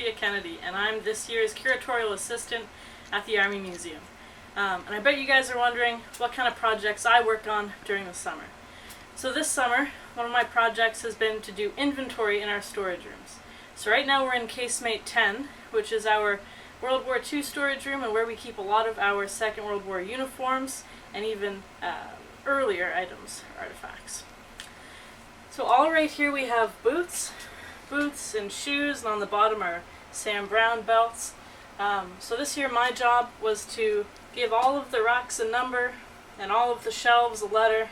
Sophia Kennedy, and I'm this year's curatorial assistant at the Army Museum. And I bet you guys are wondering what kind of projects I work on during the summer. So this summer, one of my projects has been to do inventory in our storage rooms. So right now we're in Casemate 10, which is our World War II storage room and where we keep a lot of our Second World War uniforms and even earlier items, artifacts. So all right here we have boots and shoes, and on the bottom are Sam Browne belts. So this year my job was to give all of the racks a number and all of the shelves a letter,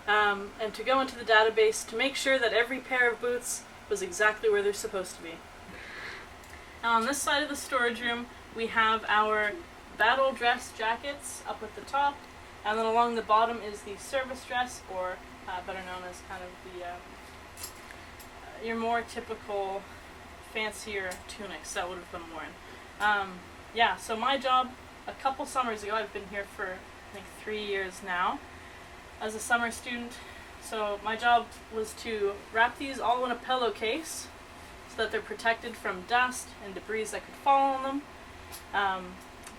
and to go into the database to make sure that every pair of boots was exactly where they're supposed to be. Now on this side of the storage room we have our battle dress jackets up at the top, and then along the bottom is the service dress, or better known as kind of the your more typical fancier tunics that would have been worn. Yeah, so my job a couple summers ago, I've been here for I think 3 years now as a summer student, so my job was to wrap these all in a pillowcase so that they're protected from dust and debris that could fall on them.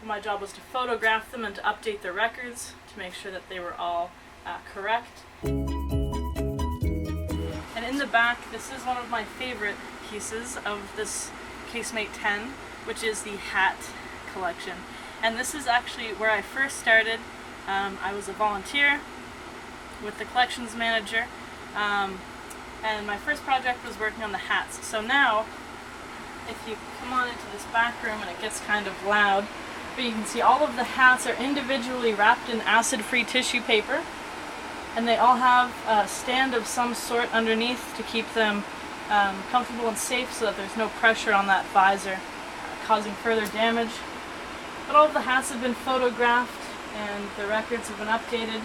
My job was to photograph them and to update the records to make sure that they were all correct. And in the back, this is one of my favorite pieces of this Casemate 10, which is the hat collection. And this is actually where I first started. I was a volunteer with the collections manager, and my first project was working on the hats. So now, if you come on into this back room, and it gets kind of loud, but you can see all of the hats are individually wrapped in acid-free tissue paper, and they all have a stand of some sort underneath to keep them comfortable and safe so that there's no pressure on that visor causing further damage. But all of the hats have been photographed and the records have been updated,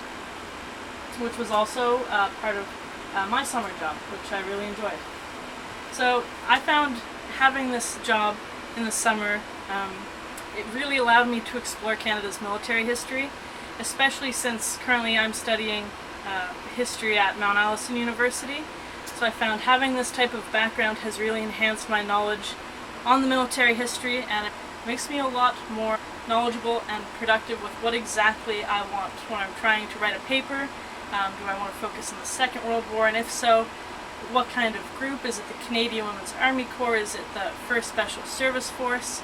which was also part of my summer job, which I really enjoyed. So I found having this job in the summer, it really allowed me to explore Canada's military history, especially since currently I'm studying history at Mount Allison University. So I found having this type of background has really enhanced my knowledge on the military history, and it makes me a lot more knowledgeable and productive with what exactly I want when I'm trying to write a paper. Do I want to focus on the Second World War, and if so, what kind of group? Is it the Canadian Women's Army Corps? Is it the 1st Special Service Force?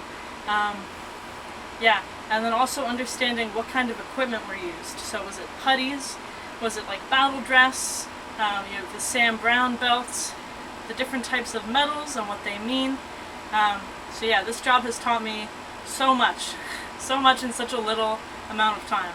Yeah, and then also understanding what kind of equipment were used. So was it puttees? Was it like battle dress? You know, the Sam Browne belts, the different types of medals and what they mean. So yeah, this job has taught me so much in such a little amount of time.